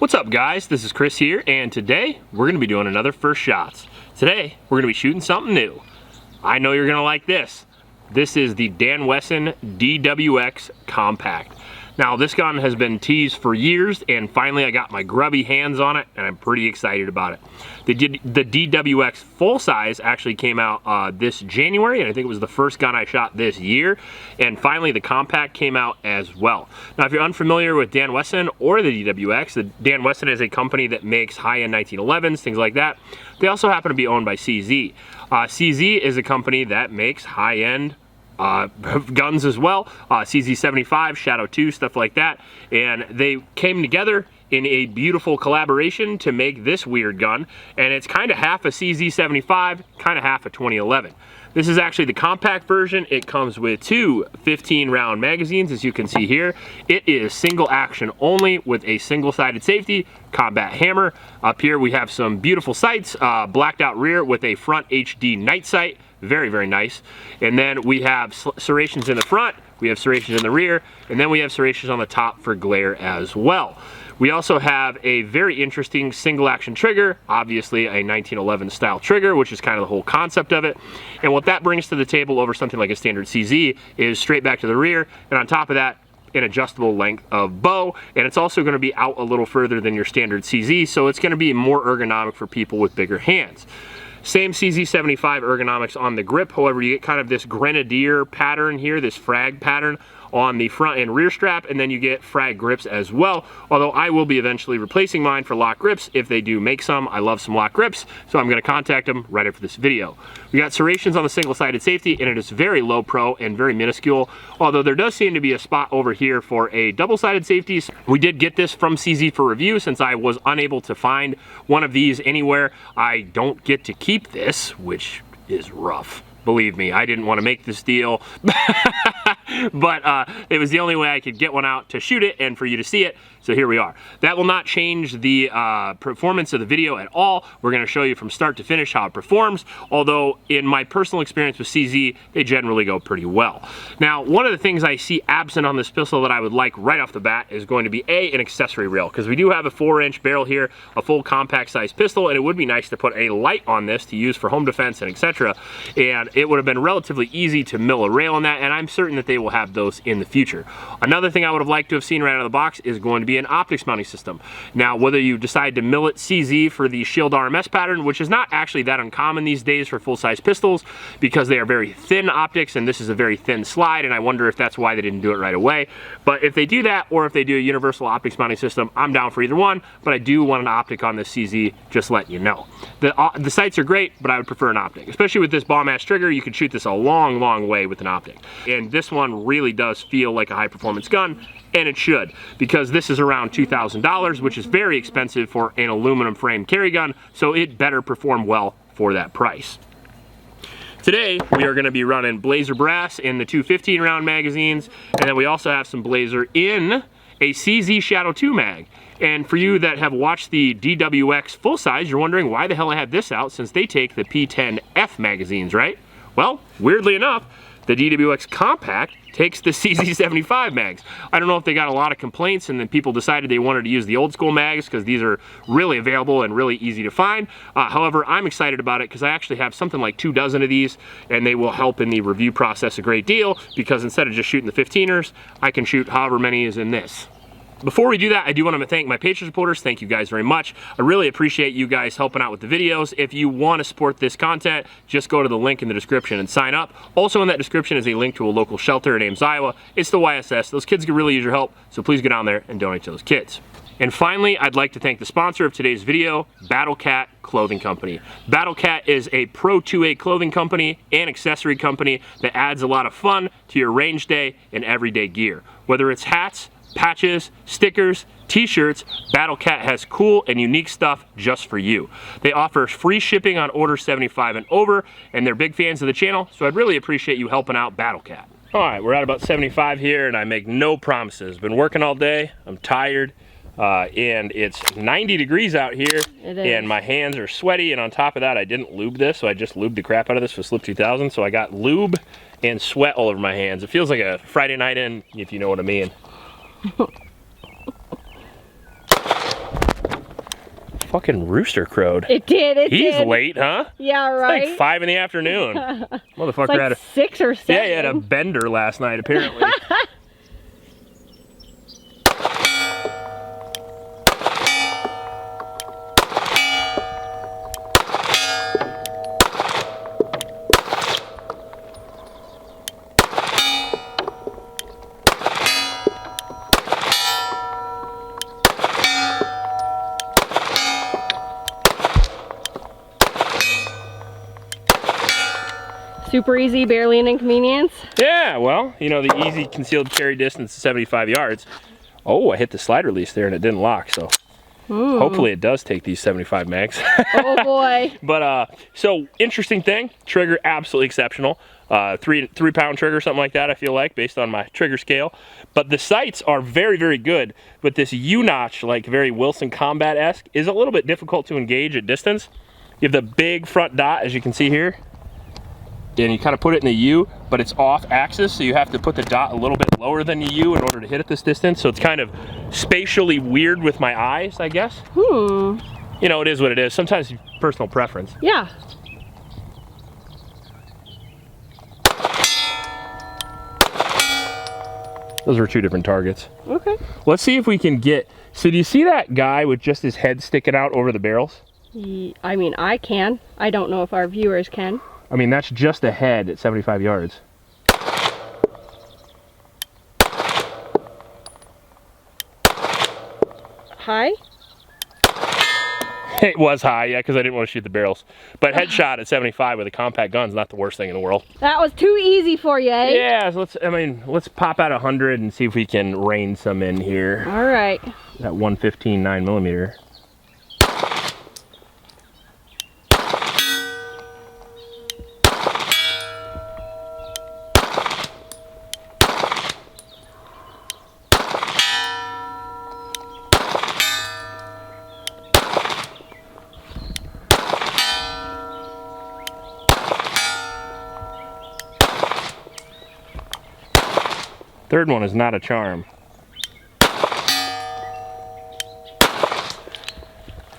What's up guys, this is Chris here, and today we're going to be doing another First Shots. Today we're going to be shooting something new. I know you're going to like this. This is the Wesson DWX Compact. Now this gun has been teased for years, and finally I got my grubby hands on it, and I'm pretty excited about it. The DWX full size actually came out this January, and I think it was the first gun I shot this year. And finally the compact came out as well. Now if you're unfamiliar with Wesson or the DWX, the Wesson is a company that makes high-end 1911s, things like that. They also happen to be owned by CZ. CZ is a company that makes high-end guns as well, CZ75, Shadow 2, stuff like that, and they came together in a beautiful collaboration to make this weird gun, and it's kind of half a CZ75, kind of half a 2011. This is actually the compact version. It comes with two 15-round magazines, as you can see here. It is single action only with a single-sided safety, combat hammer. Up here we have some beautiful sights, blacked out rear with a front HD night sight. Very, very nice. And then we have serrations in the front, we have serrations in the rear, and then we have serrations on the top for glare as well. We also have a very interesting single action trigger, obviously a 1911 style trigger, which is kind of the whole concept of it. And what that brings to the table over something like a standard CZ is straight back to the rear, and on top of that, an adjustable length of bow, and it's also going to be out a little further than your standard CZ, so it's going to be more ergonomic for people with bigger hands. Same CZ75 ergonomics on the grip, however you get kind of this grenadier pattern here, this frag pattern on the front and rear strap, and then you get frag grips as well, although I will be eventually replacing mine for lock grips if they do make some. I love some lock grips, so I'm going to contact them right after this video. We got serrations on the single-sided safety, and it is very low pro and very minuscule, although there does seem to be a spot over here for a double-sided safety. We did get this from CZ for review since I was unable to find one of these anywhere. I don't get to keep this, which is rough. Believe me, I didn't want to make this deal, but it was the only way I could get one out to shoot it and for you to see it, so here we are. That will not change the performance of the video at all. We're going to show you from start to finish how it performs, although in my personal experience with CZ, they generally go pretty well. Now, one of the things I see absent on this pistol that I would like right off the bat is going to be an accessory rail, because we do have a 4-inch barrel here, a full compact size pistol, and it would be nice to put a light on this to use for home defense and etc. And it would have been relatively easy to mill a rail on that, and I'm certain that they will have those in the future. Another thing I would have liked to have seen right out of the box is going to be an optics mounting system. Now, whether you decide to mill it CZ for the shield RMS pattern, which is not actually that uncommon these days for full-size pistols because they are very thin optics, and this is a very thin slide, and I wonder if that's why they didn't do it right away. But if they do that, or if they do a universal optics mounting system, I'm down for either one, but I do want an optic on this CZ, just letting you know. The sights are great, but I would prefer an optic. Especially with this bomb-ass trigger, you could shoot this a long, long way with an optic. And this one really does feel like a high-performance gun, and it should, because this is around $2,000, which is very expensive for an aluminum frame carry gun, so it better perform well for that price. Today, we are going to be running Blazer brass in the two 15-round magazines, and then we also have some Blazer in a CZ Shadow 2 mag. And for you that have watched the DWX full size, you're wondering why the hell I had this out, since they take the P10F magazines, right? Well, weirdly enough, the DWX Compact takes the CZ75 mags. I don't know if they got a lot of complaints and then people decided they wanted to use the old school mags because these are really available and really easy to find. However, I'm excited about it because I actually have something like 2 dozen of these, and they will help in the review process a great deal because instead of just shooting the 15ers, I can shoot however many is in this. Before we do that, I do want to thank my Patreon supporters. Thank you guys very much. I really appreciate you guys helping out with the videos. If you want to support this content, just go to the link in the description and sign up. Also in that description is a link to a local shelter in Ames, Iowa. It's the YSS. Those kids could really use your help, so please get down there and donate to those kids. And finally, I'd like to thank the sponsor of today's video, Battle Cat Clothing Company. Battle Cat is a Pro 2A clothing company and accessory company that adds a lot of fun to your range day and everyday gear. Whether it's hats, patches, stickers, t-shirts, Battle Cat has cool and unique stuff just for you. They offer free shipping on orders 75 and over, and they're big fans of the channel, so I'd really appreciate you helping out Battle Cat. All right, we're at about 75 here, and I make no promises. Been working all day, I'm tired, and it's 90 degrees out here, and my hands are sweaty, and on top of that, I didn't lube this, so I just lubed the crap out of this with Slip 2000, so I got lube and sweat all over my hands. It feels like a Friday night in, if you know what I mean. fucking rooster crowed. It did, it did. He's late, huh? Yeah, right. It's like 5 in the afternoon. Motherfucker It's like had a 6 or 7. Yeah, he had a bender last night apparently. Super easy, barely an inconvenience. Yeah, well, you know, the easy concealed carry distance is 75 yards. Oh, I hit the slide release there and it didn't lock, so hopefully it does take these 75 mags. Oh boy. But so interesting thing, trigger absolutely exceptional. 3-pound trigger, something like that, I feel like, based on my trigger scale. But the sights are very, very good. But this U-notch, like very Wilson Combat-esque, is a little bit difficult to engage at distance. You have the big front dot, as you can see here. And you kind of put it in the U, but it's off axis, so you have to put the dot a little bit lower than the U in order to hit at this distance. So it's kind of spatially weird with my eyes, I guess. You know, it is what it is. Sometimes it's personal preference. Yeah. Those are 2 different targets. Okay. Let's see if we can get, so do you see that guy with just his head sticking out over the barrels? I mean, I can. I don't know if our viewers can. I mean, that's just a head at 75 yards. High? It was high, yeah, because I didn't want to shoot the barrels. But headshot at 75 with a compact gun is not the worst thing in the world. That was too easy for you, eh? Yeah, so let's pop out 100 and see if we can rein some in here. All right. That 115 9mm. Third one is not a charm.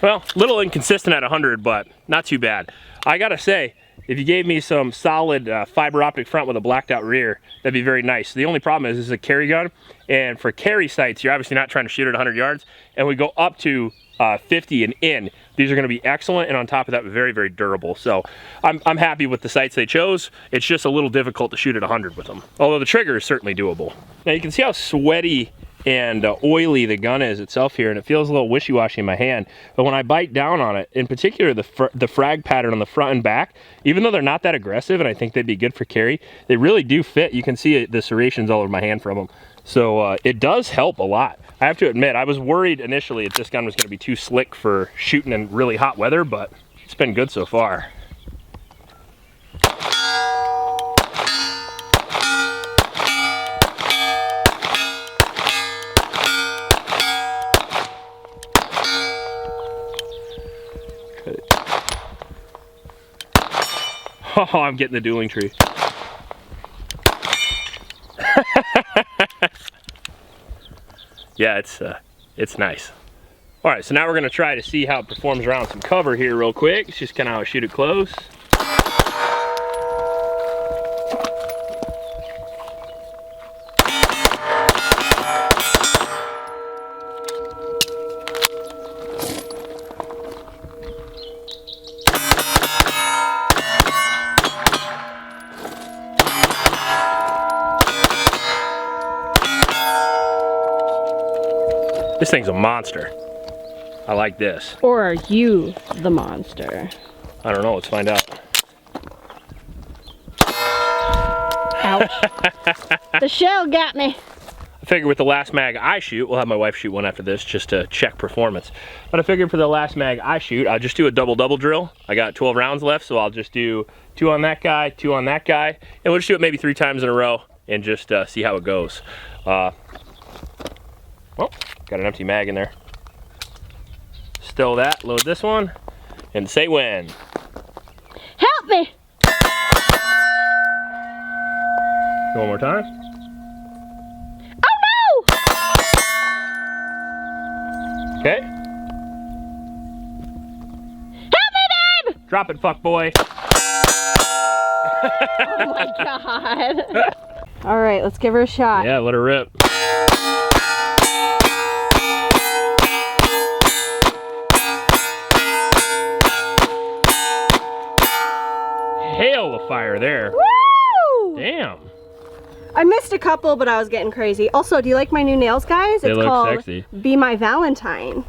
Well, a little inconsistent at 100, but not too bad. I gotta say, if you gave me some solid fiber optic front with a blacked out rear, that'd be very nice. The only problem is this is a carry gun, and for carry sights, you're obviously not trying to shoot at 100 yards, and we go up to 50 and in. These are gonna be excellent, and on top of that, very, very durable. So I'm happy with the sights they chose. It's just a little difficult to shoot at 100 with them, although the trigger is certainly doable. Now you can see how sweaty and oily the gun is itself here, and it feels a little wishy-washy in my hand. But when I bite down on it, in particular the frag pattern on the front and back, even though they're not that aggressive and I think they'd be good for carry, they really do fit. You can see the serrations all over my hand from them. So it does help a lot. I have to admit, I was worried initially that this gun was going to be too slick for shooting in really hot weather, but it's been good so far. Oh, I'm getting the dueling tree. Yeah, it's nice. All right, so now we're gonna try to see how it performs around some cover here real quick. It's just kind of how I shoot it close. This thing's a monster. I like this. Or are you the monster? I don't know, let's find out. Ouch. The shell got me. I figured with the last mag I shoot, we'll have my wife shoot one after this just to check performance. But I figured for the last mag I shoot, I'll just do a double-double drill. I got 12 rounds left, so I'll just do 2 on that guy, 2 on that guy, and we'll just do it maybe 3 times in a row and just see how it goes. Well, got an empty mag in there. Stow that, load this one, and say when. Help me! One more time. Oh no! Okay. Drop it, fuck boy. Oh my god. All right, let's give her a shot. Yeah, let her rip. Hail of fire there. Woo! Damn. I missed a couple, but I was getting crazy. Also, do you like my new nails, guys? They it's look called sexy. Be My Valentine.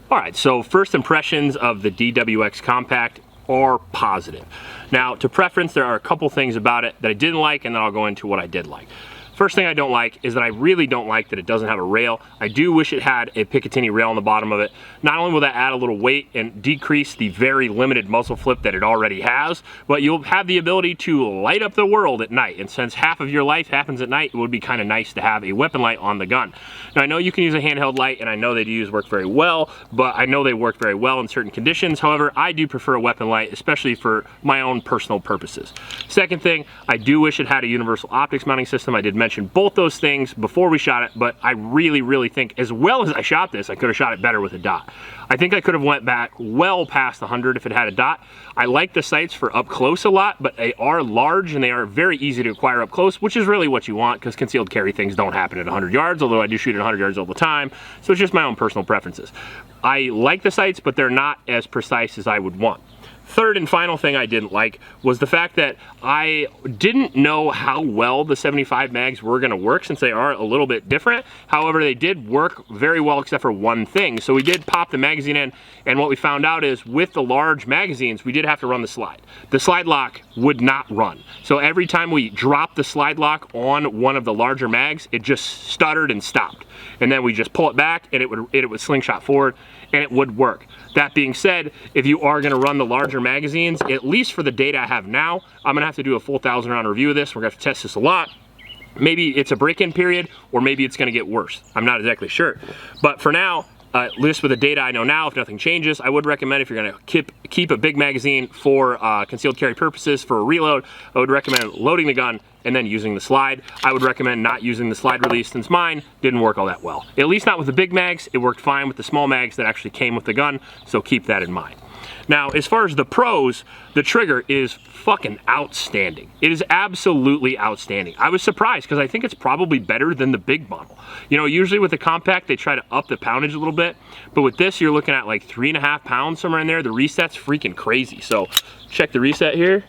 All right, so first impressions of the DWX Compact are positive. Now, to preference, there are a couple things about it that I didn't like, and then I'll go into what I did like. First thing I don't like is that I really don't like that it doesn't have a rail. I do wish it had a Picatinny rail on the bottom of it. Not only will that add a little weight and decrease the very limited muzzle flip that it already has, but you'll have the ability to light up the world at night. And since half of your life happens at night, it would be kind of nice to have a weapon light on the gun. Now, I know you can use a handheld light, and I know they do work very well, but I know they work very well in certain conditions. However, I do prefer a weapon light, especially for my own personal purposes. Second thing, I do wish it had a universal optics mounting system. I did mention both those things before we shot it, but I really think, as well as I shot this, I could have shot it better with a dot. I think I could have went back well past the 100 if it had a dot. I like the sights for up close a lot, but they are large and they are very easy to acquire up close, which is really what you want, because concealed carry things don't happen at 100 yards, although I do shoot at 100 yards all the time, so it's just my own personal preferences. I like the sights, but they're not as precise as I would want. Third and final thing I didn't like was the fact that I didn't know how well the 75 mags were going to work, since they are a little bit different. However, they did work very well except for one thing. So we did pop the magazine in, and what we found out is with the large magazines, we did have to run the slide. The slide lock would not run. So every time we dropped the slide lock on one of the larger mags, it just stuttered and stopped. And then we just pull it back, and it would slingshot forward, and it would work. That being said, if you are going to run the larger magazines, at least for the data I have now, I'm going to have to do a full 1,000 round review of this. We're going to have to test this a lot. Maybe it's a break-in period, or maybe it's going to get worse. I'm not exactly sure. But for now, at least with the data I know now, if nothing changes, I would recommend, if you're going to keep a big magazine for concealed carry purposes for a reload, I would recommend loading the gun and then using the slide. I would recommend not using the slide release, since mine didn't work all that well. At least not with the big mags. It worked fine with the small mags that actually came with the gun, so keep that in mind. Now, as far as the pros, the trigger is fucking outstanding. It is absolutely outstanding. I was surprised, because I think it's probably better than the big model. You know, usually with the compact, they try to up the poundage a little bit, but with this, you're looking at like 3.5 pounds, somewhere in there. The reset's freaking crazy. So check the reset here.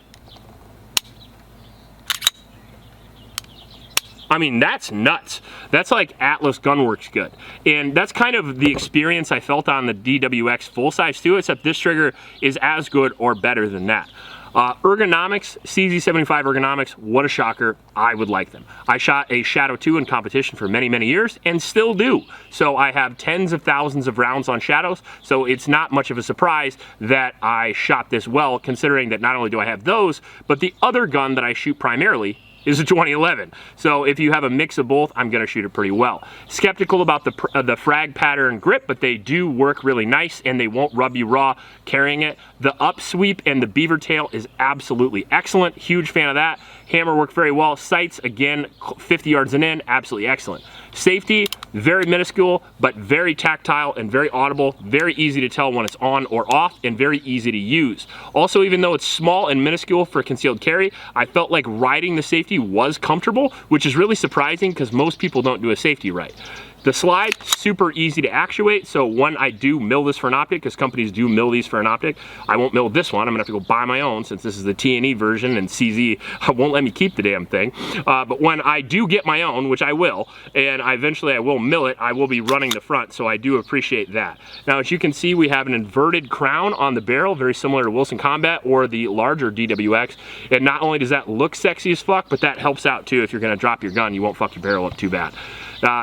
I mean, that's nuts. That's like Atlas Gunworks good. And that's kind of the experience I felt on the DWX full size too, except this trigger is as good or better than that. Ergonomics, CZ75 ergonomics, what a shocker. I would like them. I shot a Shadow 2 in competition for many years and still do. So I have tens of thousands of rounds on Shadows, so it's not much of a surprise that I shot this well, considering that not only do I have those, but the other gun that I shoot primarily is a 2011. So if you have a mix of both, I'm gonna shoot it pretty well. Skeptical about the frag pattern grip, but they do work really nice and they won't rub you raw carrying it. The up sweep and the beaver tail is absolutely excellent. Huge fan of that. Hammer worked very well. Sights, again, 50 yards and in, absolutely excellent. Safety, very minuscule, but very tactile and very audible, very easy to tell when it's on or off, and very easy to use. Also, even though it's small and minuscule for concealed carry, I felt like riding the safety was comfortable, which is really surprising because most people don't do a safety right. The slide, super easy to actuate, so when I do mill this for an optic, because companies do mill these for an optic, I won't mill this one. I'm gonna have to go buy my own, since this is the T&E version and CZ won't let me keep the damn thing. But when I do get my own, which I will, and eventually I will mill it, I will be running the front, so I do appreciate that. Now, as you can see, we have an inverted crown on the barrel, very similar to Wilson Combat or the larger DWX, and not only does that look sexy as fuck, but that helps out too. If you're gonna drop your gun, you won't fuck your barrel up too bad.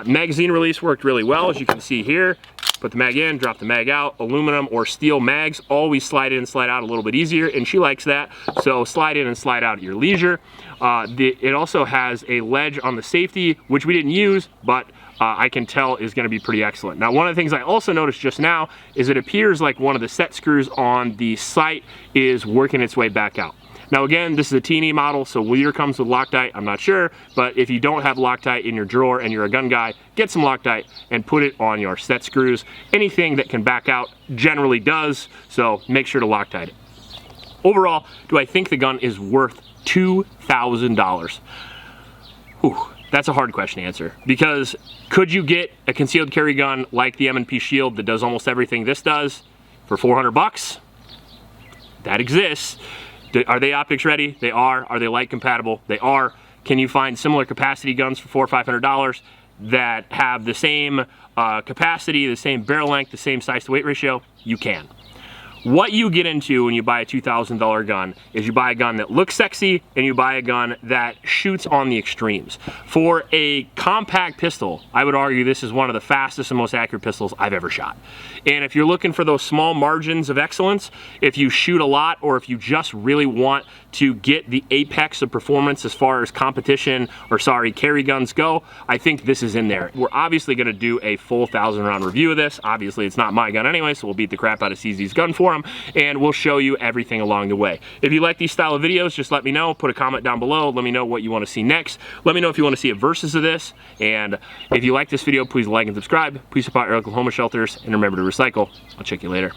Magazine release worked really well, as you can see here. Put the mag in, drop the mag out. Aluminum or steel mags always slide in and slide out a little bit easier, and she likes that, so slide in and slide out at your leisure. It also has a ledge on the safety, which we didn't use, but I can tell is going to be pretty excellent. Now, one of the things I also noticed just now is it appears like one of the set screws on the sight is working its way back out. Now again, this is a T&E model, so whether it comes with Loctite, I'm not sure, but if you don't have Loctite in your drawer and you're a gun guy, get some Loctite and put it on your set screws. Anything that can back out generally does, so make sure to Loctite it. overall, do I think the gun is worth $2,000? Whew, that's a hard question to answer, because could you get a concealed carry gun like the M&P Shield that does almost everything this does for 400 bucks? That exists. Are they optics ready? They are. Are they light compatible? They are. Can you find similar capacity guns for $400 or $500 that have the same capacity, the same barrel length, the same size to weight ratio? You can. What you get into when you buy a $2,000 gun is you buy a gun that looks sexy and you buy a gun that shoots on the extremes. For a compact pistol, I would argue this is one of the fastest and most accurate pistols I've ever shot. And if you're looking for those small margins of excellence, if you shoot a lot or if you just really want to get the apex of performance as far as competition, or sorry, carry guns go, I think this is in there. We're obviously gonna do a full 1,000-round review of this. Obviously, it's not my gun anyway, so we'll beat the crap out of CZ's gun for him, and we'll show you everything along the way. If you like these style of videos, just let me know. Put a comment down below. Let me know what you want to see next. Let me know if you want to see a versus of this. And if you like this video, please like and subscribe. Please support your Oklahoma shelters, and remember to recycle. I'll check you later.